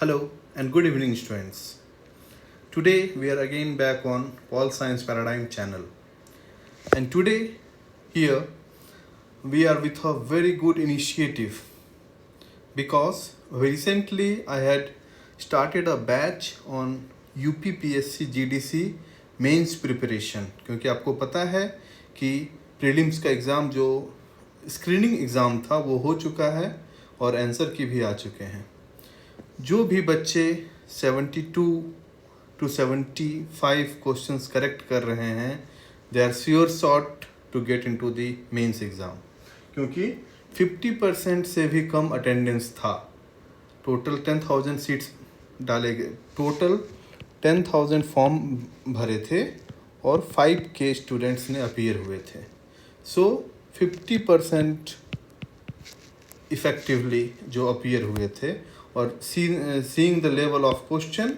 Hello and good evening, students. Today we are again back on Pol Science Paradigm channel, and today here we are with a very good initiative because recently I had started a batch on UPPSC GDC mains preparation, क्योंकि आपको पता है कि prelims का exam जो screening exam था वो हो चुका है और आंसर की भी आ चुके हैं। जो भी बच्चे 72 to 75 क्वेश्चंस करेक्ट कर रहे हैं, they are sure shot to get into the mains exam, क्योंकि 50% से भी कम अटेंडेंस था। टोटल 10,000 सीट्स डाले गए, टोटल 10,000 फॉर्म भरे थे और 5K स्टूडेंट्स ने अपीयर हुए थे। सो 50% इफ़ेक्टिवली जो अपीयर हुए थे, और seeing the level of question,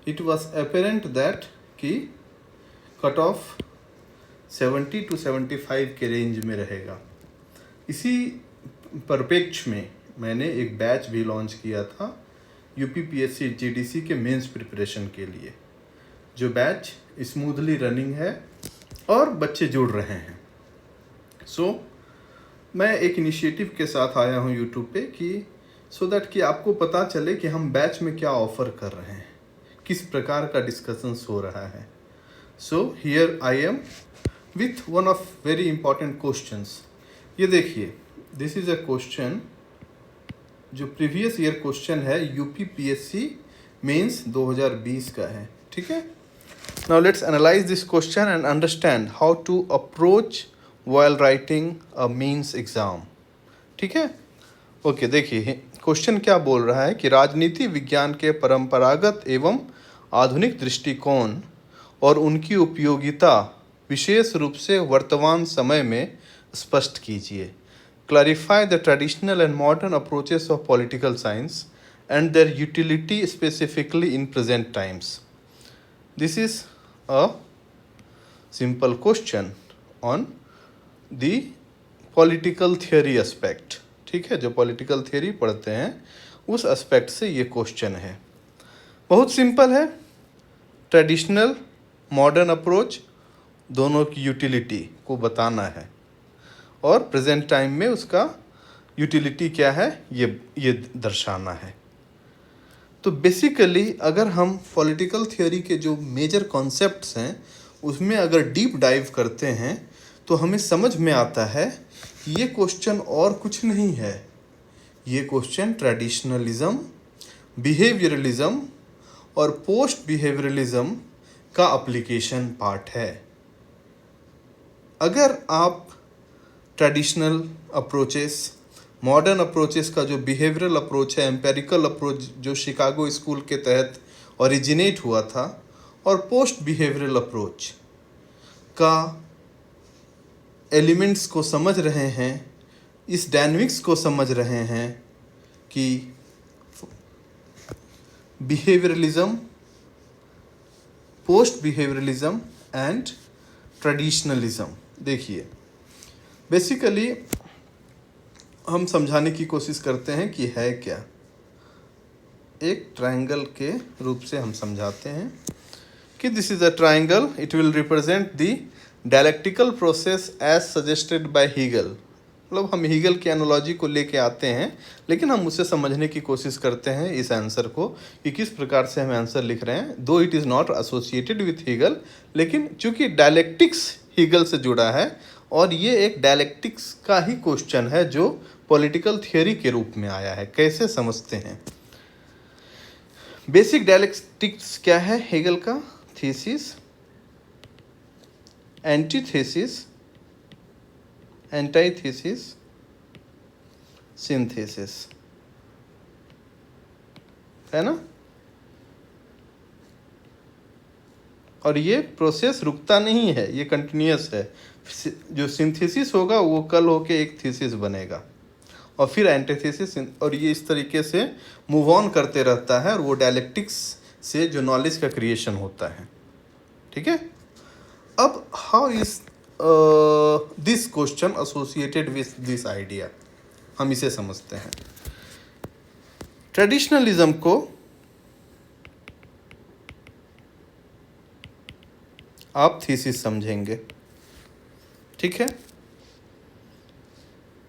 it was apparent that कि कट ऑफ 70 to 75 के रेंज में रहेगा। इसी परिप्रेक्ष्य में मैंने एक बैच भी लॉन्च किया था UPPSC GDC के मेंस प्रिपरेशन के लिए, जो बैच स्मूथली रनिंग है और बच्चे जुड़ रहे हैं। सो मैं एक इनिशिएटिव के साथ आया हूँ यूट्यूब पे कि सो दैट कि आपको पता चले कि हम बैच में क्या ऑफ़र कर रहे हैं, किस प्रकार का डिस्कशंस हो रहा है। So here I am with one of very important questions. ये देखिए, दिस इज़ अ क्वेश्चन जो प्रीवियस ईयर क्वेश्चन है, UPPSC मेंस 2020 का है। ठीक है, now let's analyse this question and understand how to approach while writing a mains exam. ठीक है, ओके देखिए क्वेश्चन क्या बोल रहा है कि राजनीति विज्ञान के परंपरागत एवं आधुनिक दृष्टिकोण और उनकी उपयोगिता विशेष रूप से वर्तमान समय में स्पष्ट कीजिए। Clarify the traditional and modern approaches of political science and their utility specifically in present times. This is a simple question on the political theory aspect. ठीक है, जो पॉलिटिकल थियोरी पढ़ते हैं उस एस्पेक्ट से ये क्वेश्चन है। बहुत सिंपल है, ट्रेडिशनल मॉडर्न अप्रोच दोनों की यूटिलिटी को बताना है और प्रेजेंट टाइम में उसका यूटिलिटी क्या है ये दर्शाना है। तो बेसिकली अगर हम पॉलिटिकल थियोरी के जो मेजर कॉन्सेप्ट्स हैं उसमें अगर डीप डाइव करते हैं तो हमें समझ में आता है ये क्वेश्चन और कुछ नहीं है। ये क्वेश्चन ट्रेडिशनलिज्म, बिहेवियरलिज्म और पोस्ट बिहेवियरलिज्म का एप्लीकेशन पार्ट है। अगर आप ट्रेडिशनल अप्रोचेस, मॉडर्न अप्रोचेस का जो बिहेवियरल अप्रोच है, एम्पेरिकल अप्रोच जो शिकागो स्कूल के तहत ओरिजिनेट हुआ था, और पोस्ट बिहेवियरल अप्रोच का एलिमेंट्स को समझ रहे हैं, इस डायनेमिक्स को समझ रहे हैं कि behaviourism, post behaviourism and traditionalism. देखिए बेसिकली हम समझाने की कोशिश करते हैं कि है क्या। एक ट्रायंगल के रूप से हम समझाते हैं कि this is a triangle, it will represent the dialectical process as suggested by Hegel. मतलब हम हीगल की एनालॉजी को लेके आते हैं, लेकिन हम उसे समझने की कोशिश करते हैं इस आंसर को कि किस प्रकार से हम आंसर लिख रहे हैं। Though it is not associated with Hegel, लेकिन चूंकि डायलेक्टिक्स हीगल से जुड़ा है और ये एक डायलेक्टिक्स का ही क्वेश्चन है जो पॉलिटिकल थियोरी के रूप में आया है। कैसे समझते हैं? बेसिक डायलेक्टिक्स क्या है हीगल का? थीसिस, एंटीथेसिस, एंटाइथेसिस, सिंथेसिस, है ना। और ये प्रोसेस रुकता नहीं है, ये कंटिन्यूअस है। जो सिंथेसिस होगा वो कल होके एक थीसिस बनेगा और फिर एंटीथेसिस, और ये इस तरीके से मूव ऑन करते रहता है, और वो डायलेक्टिक्स से जो नॉलेज का क्रिएशन होता है। ठीक है, अब how is this question associated with this idea, हम इसे समझते हैं। ट्रेडिशनलिज्म को आप थीसिस समझेंगे। ठीक है।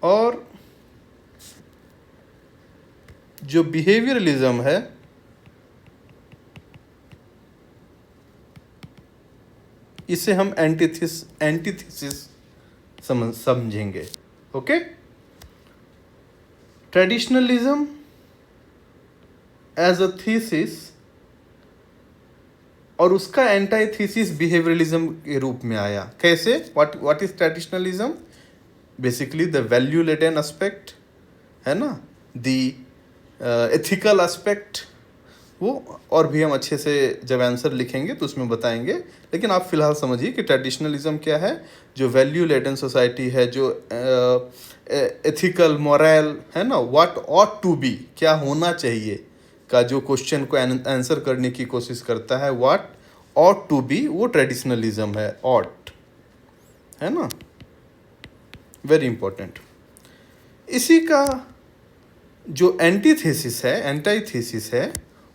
और जो बिहेवियरलिज्म है इसे हम एंटीथीसिस समझेंगे। Okay. Traditionalism as a thesis और उसका एंटीथीसिस बिहेवियरलिज्म के रूप में आया। कैसे? What is traditionalism? Basically the value laden aspect, है ना, द एथिकल एस्पेक्ट, वो और भी हम अच्छे से जब आंसर लिखेंगे तो उसमें बताएंगे। लेकिन आप फिलहाल समझिए कि ट्रेडिशनलिज्म क्या है। जो वैल्यू लेडन सोसाइटी है, जो एथिकल मोरल है ना, व्हाट ऑट टू बी, क्या होना चाहिए का जो क्वेश्चन को आंसर करने की कोशिश करता है, व्हाट ऑट टू बी, वो ट्रेडिशनलिज्म है। ऑट, है ना, वेरी इंपॉर्टेंट। इसी का जो एंटीथीसिस है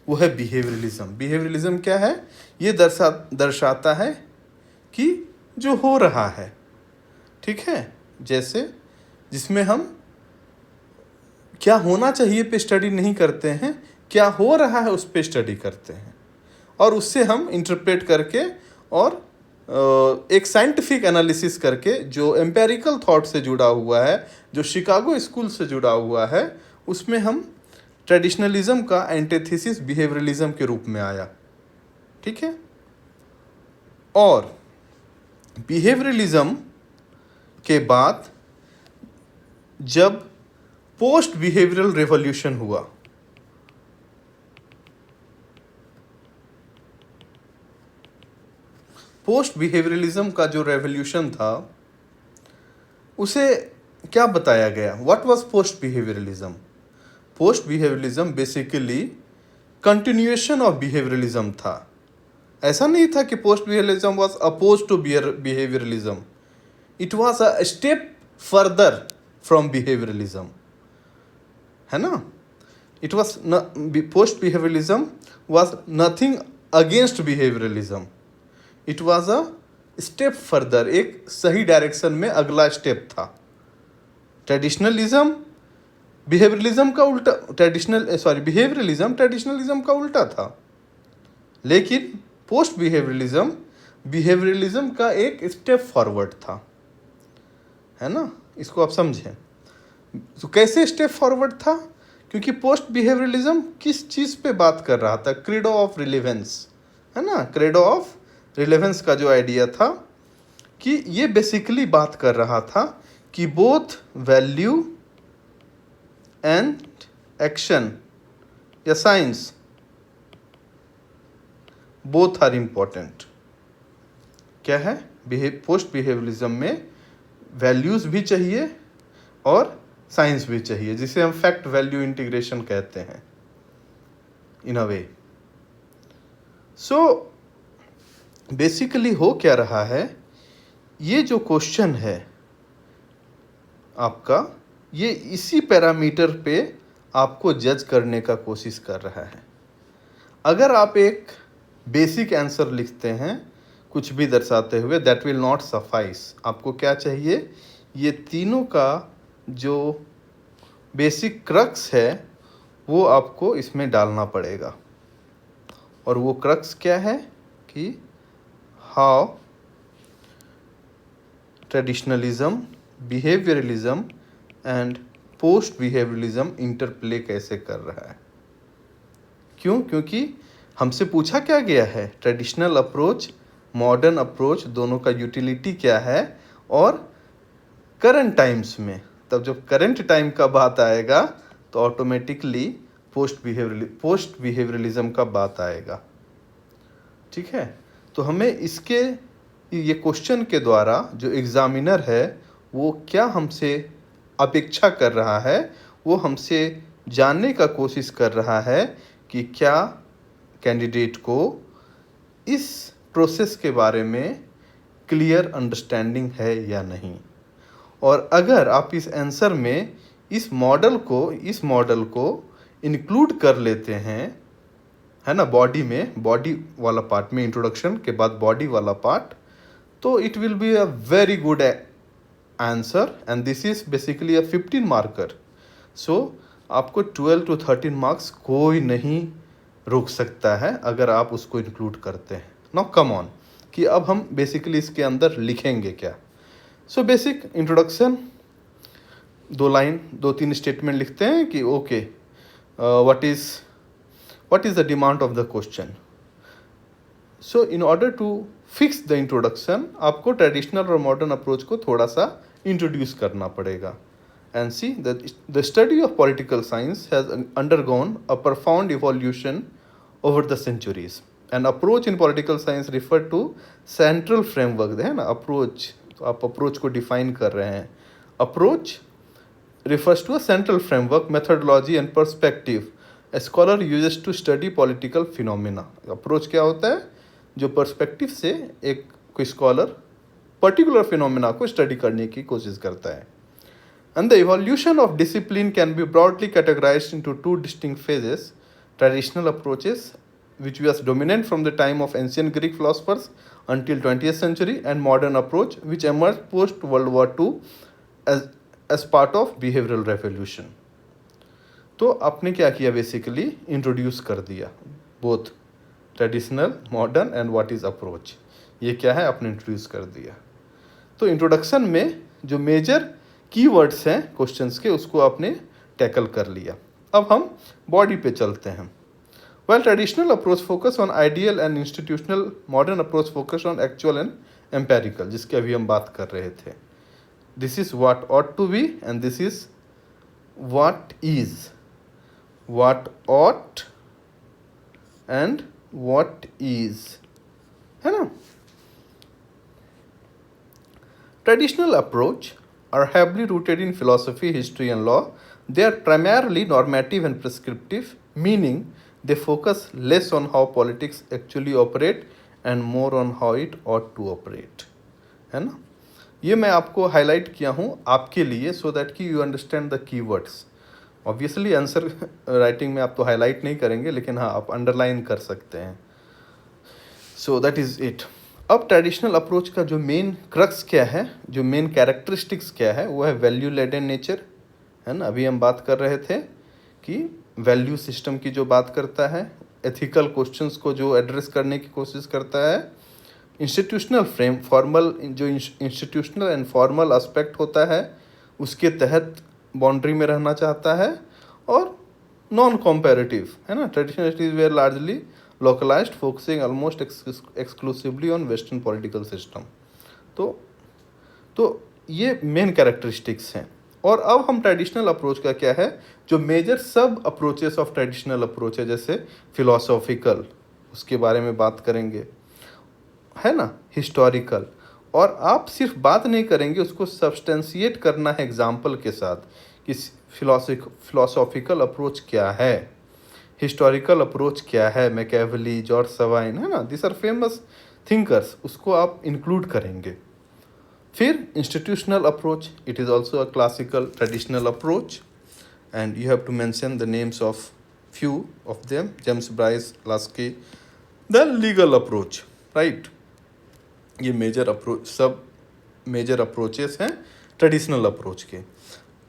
वो है बिहेवियरलिज्म। बिहेवियरलिज्म क्या है? ये दर्शाता है कि जो हो रहा है, ठीक है, जैसे जिसमें हम क्या होना चाहिए पे स्टडी नहीं करते हैं, क्या हो रहा है उस पे स्टडी करते हैं और उससे हम इंटरप्रेट करके और एक साइंटिफिक एनालिसिस करके जो एम्पेरिकल थॉट से जुड़ा हुआ है, जो शिकागो स्कूल से जुड़ा हुआ है, उसमें हम ट्रेडिशनलिज्म का एंटीथीसिस बिहेवियरलिज्म के रूप में आया। ठीक है। और बिहेवियरलिज्म के बाद जब पोस्ट बिहेवियरल रेवोल्यूशन हुआ, पोस्ट बिहेवियरलिज्म का जो रेवोल्यूशन था उसे क्या बताया गया? What was post behaviouralism? Post behaviouralism basically continuation of behaviouralism था। ऐसा नहीं था कि post behaviouralism was oppose to behaviouralism, it was a step further from behaviouralism, है ना। It was post behaviouralism was nothing against behaviouralism, it was a step further, एक सही direction में अगला स्टेप था। ट्रेडिशनलिज्म बिहेवियरलिज्म का उल्टा, बिहेवियरलिज्म ट्रेडिशनलिज्म का उल्टा था। लेकिन पोस्ट बिहेवियरलिज्म का एक स्टेप फॉरवर्ड था, है ना। इसको आप समझें तो कैसे स्टेप फॉरवर्ड था? क्योंकि पोस्ट बिहेवियरलिज्म किस चीज़ पे बात कर रहा था? क्रेडो ऑफ रिलेवेंस, है ना। क्रेडो ऑफ रिलेवेंस का जो आइडिया था कि ये बेसिकली बात कर रहा था कि बोथ वैल्यू एंड एक्शन या साइंस बोथ आर इम्पोर्टेंट। क्या है? पोस्ट बिहेवियरलिज्म में वैल्यूज भी चाहिए और साइंस भी चाहिए, जिसे हम फैक्ट वैल्यू इंटीग्रेशन कहते हैं इन अ वे। सो बेसिकली हो क्या रहा है, ये जो क्वेश्चन है आपका, ये इसी पैरामीटर पे आपको जज करने का कोशिश कर रहा है। अगर आप एक बेसिक आंसर लिखते हैं कुछ भी दर्शाते हुए, दैट विल नॉट सफाइस। आपको क्या चाहिए? ये तीनों का जो बेसिक क्रक्स है वो आपको इसमें डालना पड़ेगा। और वो क्रक्स क्या है कि how traditionalism, behaviouralism and post behaviouralism interplay कैसे कर रहा है। क्यों? क्योंकि हमसे पूछा क्या गया है, ट्रेडिशनल अप्रोच, मॉडर्न अप्रोच, दोनों का यूटिलिटी क्या है, और करंट टाइम्स में। तब जब करंट टाइम का बात आएगा तो ऑटोमेटिकली पोस्ट बिहेवियरलिज्म का बात आएगा। ठीक है। तो हमें इसके ये क्वेश्चन के द्वारा जो एग्जामिनर है वो क्या हमसे अपेक्षा कर रहा है, वो हमसे जानने का कोशिश कर रहा है कि क्या कैंडिडेट को इस प्रोसेस के बारे में क्लियर अंडरस्टैंडिंग है या नहीं। और अगर आप इस आंसर में इस मॉडल को इंक्लूड कर लेते हैं, है ना, बॉडी वाला पार्ट में, इंट्रोडक्शन के बाद बॉडी वाला पार्ट, तो it will be a very good answer and this is basically a 15 marker. So आपको 12 to 13 मार्क्स कोई नहीं रोक सकता है अगर आप उसको इंक्लूड करते हैं. नाउ कम ऑन कि अब हम बेसिकली इसके अंदर लिखेंगे क्या. So basic introduction, 2 line 2-3 statement लिखते हैं कि okay what is the demand of the question. So in order to fix the introduction आपको ट्रेडिशनल और मॉडर्न अप्रोच को थोड़ा सा इंट्रोड्यूस करना पड़ेगा. And see the study of political science has undergone a profound evolution over the centuries. An approach in political science refer to central framework, है ना. Approach, तो आप अप्रोच को डिफाइन कर रहे हैं. Approach refers to a central framework, methodology and perspective a scholar uses to study political phenomena. Approach क्या होता है? जो पर्सपेक्टिव से एक कोई स्कॉलर पर्टिकुलर फिनोमेना को स्टडी करने की कोशिश करता है. And the evolution of discipline can be broadly categorized into 2 distinct phases: traditional approaches, which was dominant from the time of ancient Greek philosophers until 20th century, and modern approach, which emerged post World War II as part of behavioral revolution. तो आपने क्या किया, basically introduce कर दिया both traditional, modern and what is approach. ये क्या है आपने इंट्रोड्यूस कर दिया. तो इंट्रोडक्शन में जो मेजर कीवर्ड्स हैं क्वेश्चंस के उसको आपने टैकल कर लिया. अब हम बॉडी पे चलते हैं. While traditional approach focus on ideal and institutional, modern approach focus on actual and empirical, जिसके अभी हम बात कर रहे थे. This is what ought to be and this is what is. What ought and what is, है ना. Traditional approach are heavily rooted in philosophy, history and law. They are primarily normative and prescriptive, meaning they focus less on how politics actually operate and more on how it ought to operate, है ना. ये मैं आपको highlight किया हूँ आपके लिए so that कि you understand the keywords. Obviously answer writing में आप तो हाईलाइट नहीं करेंगे, लेकिन हाँ आप अंडरलाइन कर सकते हैं. So that is it. अब ट्रेडिशनल अप्रोच का जो मेन क्रक्स क्या है, जो मेन कैरेक्टरिस्टिक्स क्या है, वो है वैल्यू लेडन नेचर, है ना. अभी हम बात कर रहे थे कि वैल्यू सिस्टम की जो बात करता है, एथिकल क्वेश्चंस को जो एड्रेस करने की कोशिश करता है, इंस्टीट्यूशनल फ्रेम, फॉर्मल जो इंस्टीट्यूशनल एंड फॉर्मल एस्पेक्ट होता है उसके तहत बाउंड्री में रहना चाहता है, और नॉन कॉम्पेरेटिव, है ना. Traditional studies were largely localized, focusing almost exclusively on western political system. तो ये मेन कैरेक्टरिस्टिक्स हैं. और अब हम ट्रेडिशनल अप्रोच का क्या है, जो मेजर सब अप्रोचेस ऑफ ट्रेडिशनल अप्रोच है, जैसे फिलोसॉफिकल, उसके बारे में बात करेंगे, है ना. हिस्टोरिकल, और आप सिर्फ बात नहीं करेंगे, उसको सब्सटेंशिएट करना है एग्जाम्पल के साथ कि फिलोसॉफिकल अप्रोच क्या है, हिस्टोरिकल अप्रोच क्या है, मैकियावेली, जॉर्ज सवाइन, है ना. दिस आर फेमस थिंकर्स, उसको आप इंक्लूड करेंगे. फिर institutional approach, it is also a classical traditional approach and you have to mention the names of few of them, James Bryce, Laski. The legal approach, right. ये major approach, सब major approaches हैं traditional approach के.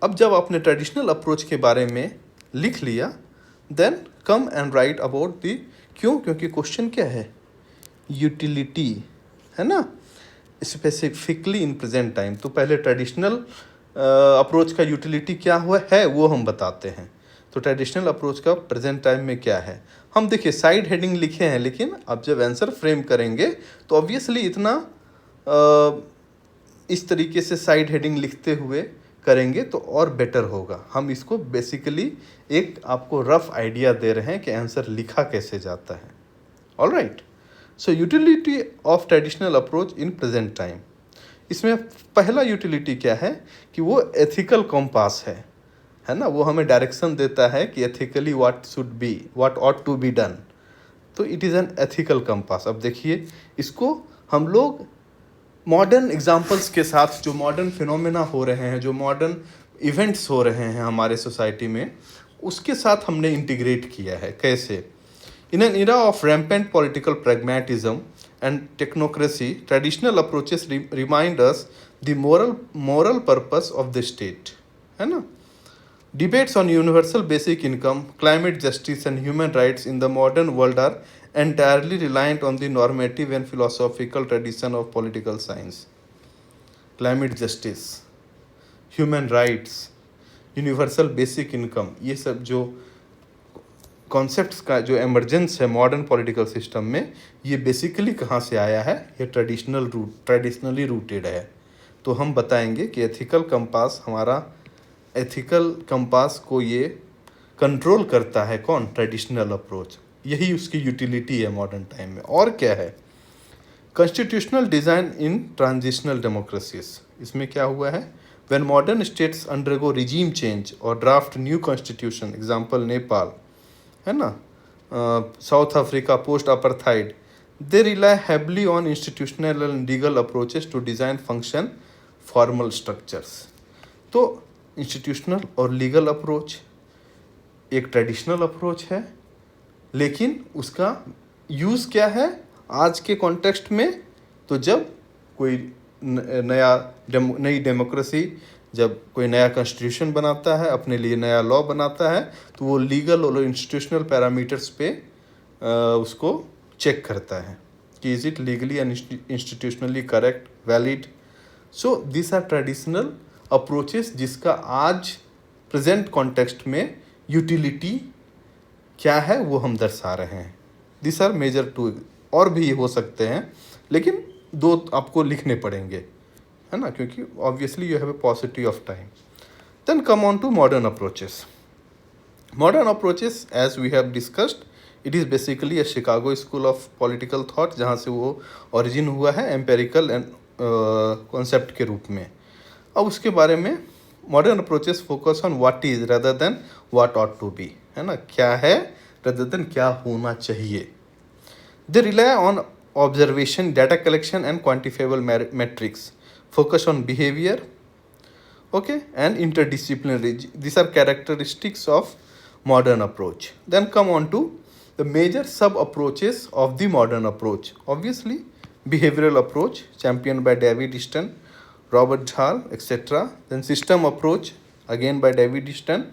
अब जब आपने traditional approach के बारे में लिख लिया, then come and write about the. क्योंकि क्वेश्चन क्या है, यूटिलिटी, है ना, स्पेसिफिकली इन प्रेजेंट टाइम. तो पहले ट्रेडिशनल अप्रोच का यूटिलिटी क्या हुआ है वो हम बताते हैं. तो ट्रेडिशनल अप्रोच का प्रेजेंट टाइम में क्या है, हम देखिए साइड हेडिंग लिखे हैं, लेकिन अब जब आंसर फ्रेम करेंगे तो ऑब्वियसली इतना इस तरीके से साइड हेडिंग लिखते हुए करेंगे तो और बेटर होगा. हम इसको बेसिकली एक आपको रफ आइडिया दे रहे हैं कि आंसर लिखा कैसे जाता है. Alright. So utility of traditional approach in present time. इसमें पहला यूटिलिटी क्या है कि वो एथिकल कॉम्पास है ना. वो हमें डायरेक्शन देता है कि ethically what should be, what ought to be done. तो it is an ethical compass. अब देखिए इसको हम लोग मॉडर्न एग्जाम्पल्स के साथ, जो मॉडर्न फिनोमेना हो रहे हैं, जो मॉडर्न इवेंट्स हो रहे हैं हमारे सोसाइटी में, उसके साथ हमने इंटीग्रेट किया है. कैसे? In an era of rampant political pragmatism and technocracy, traditional approaches remind us the moral purpose of the state. है ना? Debates on universal basic income, climate justice, and human rights in the modern world are entirely reliant on the normative and philosophical tradition of political science. Climate justice, human rights, universal basic income, ये सब जो concepts का जो emergence है modern political system में, ये basically कहाँ से आया है? ये ट्रेडिशनली रूटेड है. तो हम बताएंगे कि एथिकल कंपास को ये कंट्रोल करता है कौन? Traditional approach. यही उसकी यूटिलिटी है मॉडर्न टाइम में. और क्या है? Constitutional design in transitional democracies. इसमें क्या हुआ है? When modern states undergo regime change or draft new constitution, example Nepal, है ना, South Africa post apartheid, they rely heavily on institutional and legal approaches to design function formal structures. तो institutional और legal approach एक traditional approach है, लेकिन उसका use क्या है आज के कॉन्टेक्स्ट में? तो जब कोई नई डेमोक्रेसी, जब कोई नया कॉन्स्टिट्यूशन बनाता है, अपने लिए नया लॉ बनाता है, तो वो लीगल और इंस्टीट्यूशनल पैरामीटर्स पे उसको चेक करता है कि is it legally and institutionally correct, valid. So this are traditional approaches जिसका आज प्रेजेंट कॉन्टेक्स्ट में यूटिलिटी क्या है वो हम दर्शा रहे हैं. This are major two. और भी हो सकते हैं, लेकिन 2 आपको लिखने पड़ेंगे, है ना, क्योंकि obviously you have a paucity of time. Then come on to modern approaches. Modern approaches as we have discussed, it is basically a Chicago school of political thought, जहाँ से वो ओरिजिन हुआ है एम्पेरिकल एंड कॉन्सेप्ट के रूप में. अब उसके बारे में modern approaches focus on what is rather than what ought to be, है ना, क्या है रेदर देन क्या होना चाहिए. They rely on observation, data collection, and quantifiable metrics, focus on behavior, okay, and interdisciplinary. These are characteristics of modern approach. Then come on to the major sub approaches of the modern approach. Obviously, behavioral approach championed by David Easton, Robert Dahl, etc. Then system approach again by David Easton.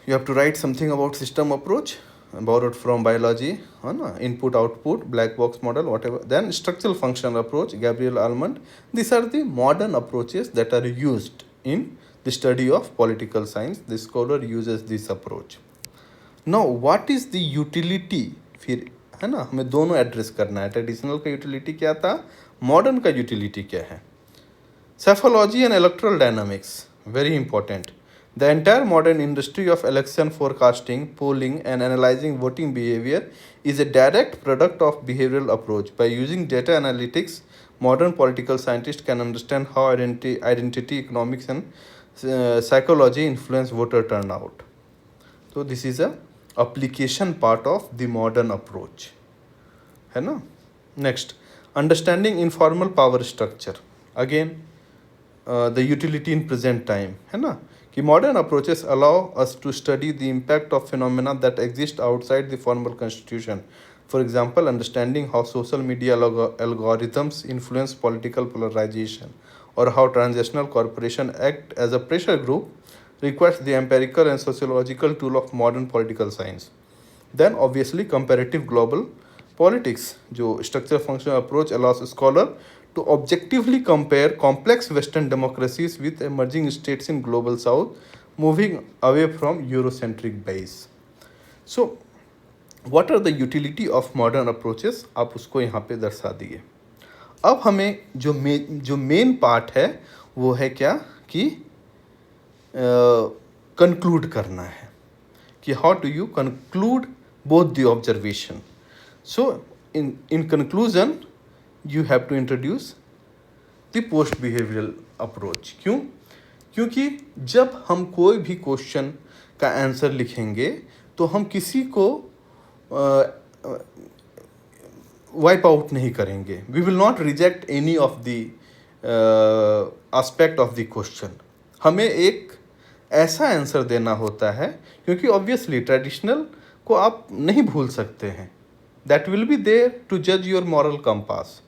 You have to write something about system approach, borrowed from biology, input output, black box model, whatever. Then structural function approach, Gabriel Almond. These are the modern approaches that are used in the study of political science. The scholar uses this approach. Now what is the utility? फिर है ना, हमें दोनों address करना है. Traditional का utility क्या था, मॉडर्न का यूटिलिटी क्या है. Psephology and electoral dynamics, very important. The entire modern industry of election forecasting, polling, and analyzing voting behavior is a direct product of behavioral approach. By using data analytics, modern political scientists can understand how identity, economics, and psychology influence voter turnout. So this is a application part of the modern approach. है ना? Next, understanding informal power structure. Again, the utility in present time. है ना? कि modern approaches allow us to study the impact of phenomena that exist outside the formal constitution. For example, understanding how social media algorithms influence political polarization, or how transnational corporations act as a pressure group requires the empirical and sociological tool of modern political science. Then obviously comparative global politics, जो structure function approach allows a scholar to objectively compare complex Western democracies with emerging states in global South, moving away from Eurocentric base. So, what are the utility of modern approaches? आप उसको यहाँ पे दर्शा दिए. अब हमें जो main part है वो है क्या कि कंक्लूड करना है कि how do you conclude both the observation. So in conclusion you have to introduce the post behavioral approach. क्यों? क्योंकि जब हम कोई भी क्वेश्चन का आंसर लिखेंगे तो हम किसी को वाइप आउट नहीं करेंगे. We will not reject any of the aspect of the question. हमें एक ऐसा आंसर देना होता है, क्योंकि ऑब्वियसली ट्रेडिशनल को आप नहीं भूल सकते हैं, that will be there to जज योर मॉरल कंपास।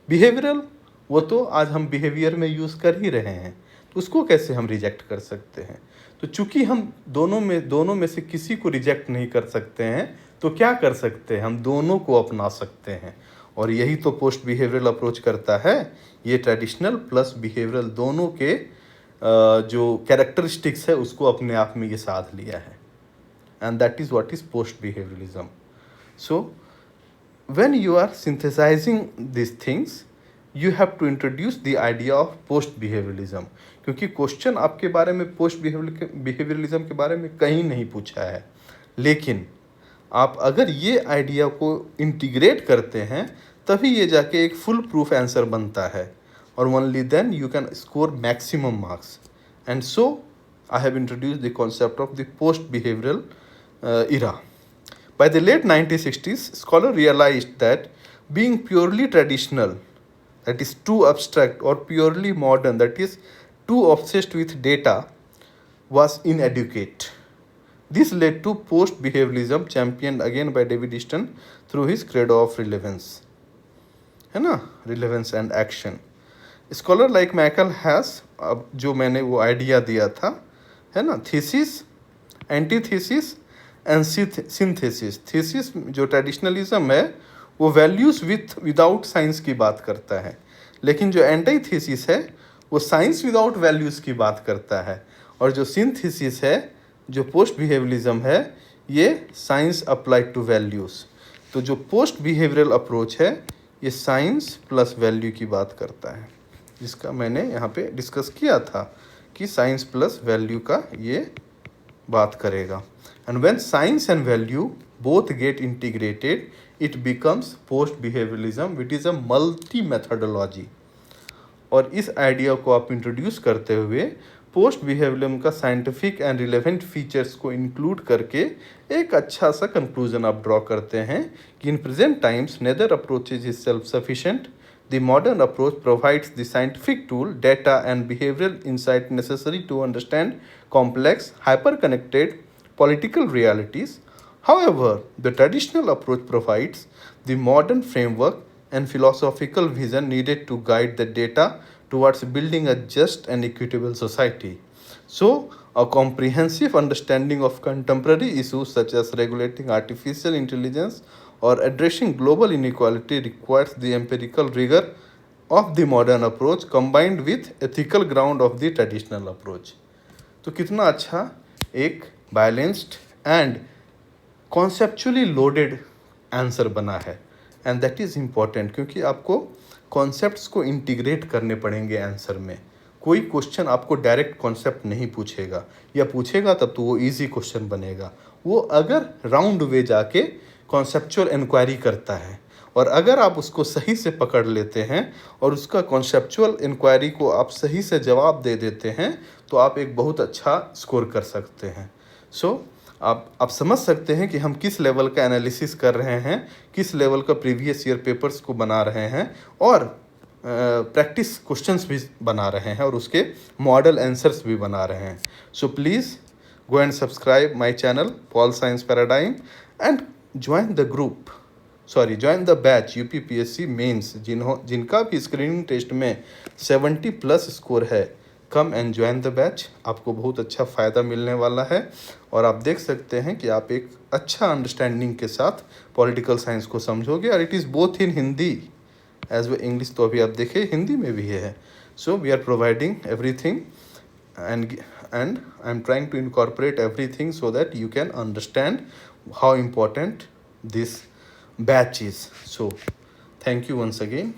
बिहेवियरल, वो तो आज हम बिहेवियर में यूज़ कर ही रहे हैं, तो उसको कैसे हम रिजेक्ट कर सकते हैं? तो चूंकि हम दोनों में से किसी को रिजेक्ट नहीं कर सकते हैं, तो क्या कर सकते हैं? हम दोनों को अपना सकते हैं, और यही तो पोस्ट बिहेवियरल अप्रोच करता है। ये ट्रेडिशनल प्लस बिहेवियरल दोनों के जो कैरेक्टरिस्टिक्स है उसको अपने आप में ये साध लिया है, and that is what is post behaviourism. So when you are synthesizing these things, you have to introduce the idea of post behavioralism, क्योंकि क्वेश्चन आपके बारे में पोस्ट बिहेवियरलिज्म के बारे में कहीं नहीं पूछा है, लेकिन आप अगर ये आइडिया को इंटीग्रेट करते हैं तभी ये जाके एक फुल प्रूफ आंसर बनता है, और only then you can score maximum marks. And so I have introduce the concept of the post behavioural era. By the late 1960s, scholars realized that being purely traditional, that is too abstract, or purely modern, that is too obsessed with data, was inadequate. This led to post-behavioralism, championed again by David Easton through his credo of relevance. है ना, relevance and action. Scholar like Michael has, अब जो मैंने वो idea दिया था, है ना, thesis, antithesis and synthesis. Thesis जो ट्रेडिशनलिज्म है वो वैल्यूज़ विदाउट साइंस की बात करता है, लेकिन जो एंटीथीसिस है वो साइंस विदाउट वैल्यूज़ की बात करता है, और जो सिंथेसिस है, जो पोस्ट बिहेवियरलिज्म है, ये साइंस अप्लाइड टू वैल्यूज़। तो जो पोस्ट बिहेवियरल अप्रोच है ये साइंस प्लस वैल्यू की बात करता है, जिसका मैंने यहाँ पे डिस्कस किया था कि साइंस प्लस वैल्यू का ये बात करेगा। And when science and value both get integrated, it becomes post behaviourism, which is a multi methodology. और इस आइडिया को आप इंट्रोड्यूस करते हुए पोस्ट बिहेवियरलिज्म का साइंटिफिक एंड रिलेवेंट फीचर्स को इंक्लूड करके एक अच्छा सा कंक्लूजन आप ड्रॉ करते हैं कि in present times neither approaches is self sufficient. The modern approach provides the scientific tool, data, and behavioral insight necessary to understand complex, hyper-connected political realities. However, the traditional approach provides the modern framework and philosophical vision needed to guide the data towards building a just and equitable society. So, a comprehensive understanding of contemporary issues such as regulating artificial intelligence or addressing global inequality requires the empirical rigor of the modern approach combined with ethical ground of the traditional approach. तो कितना अच्छा एक balanced and conceptually loaded answer बना है, and that is important, क्योंकि आपको concepts को integrate करने पड़ेंगे आंसर में। कोई क्वेश्चन आपको डायरेक्ट कॉन्सेप्ट नहीं पूछेगा, या पूछेगा तब तो वो इजी क्वेश्चन बनेगा। वो अगर राउंड वे जाके कॉन्सेप्चुअल इंक्वायरी करता है, और अगर आप उसको सही से पकड़ लेते हैं और उसका कॉन्सेप्चुअल इंक्वायरी को आप सही से जवाब दे देते हैं, तो आप एक बहुत अच्छा स्कोर कर सकते हैं। सो आप समझ सकते हैं कि हम किस लेवल का एनालिसिस कर रहे हैं, किस लेवल का प्रीवियस ईयर पेपर्स को बना रहे हैं, और प्रैक्टिस क्वेश्चंस भी बना रहे हैं, और उसके मॉडल आंसर्स भी बना रहे हैं। So please go and subscribe my channel Paul Science Paradigm and join the batch UPPSC mains. जिनका भी स्क्रीनिंग टेस्ट में 70 प्लस स्कोर है, come and join the batch. आपको बहुत अच्छा फ़ायदा मिलने वाला है, और आप देख सकते हैं कि आप एक अच्छा अंडरस्टैंडिंग के साथ पॉलिटिकल साइंस को समझोगे, और it is both in Hindi as well English. तो अभी आप देखिए हिंदी में भी है। So we are providing everything, and I'm trying to incorporate everything so that you can understand how important this batch is. So thank you once again.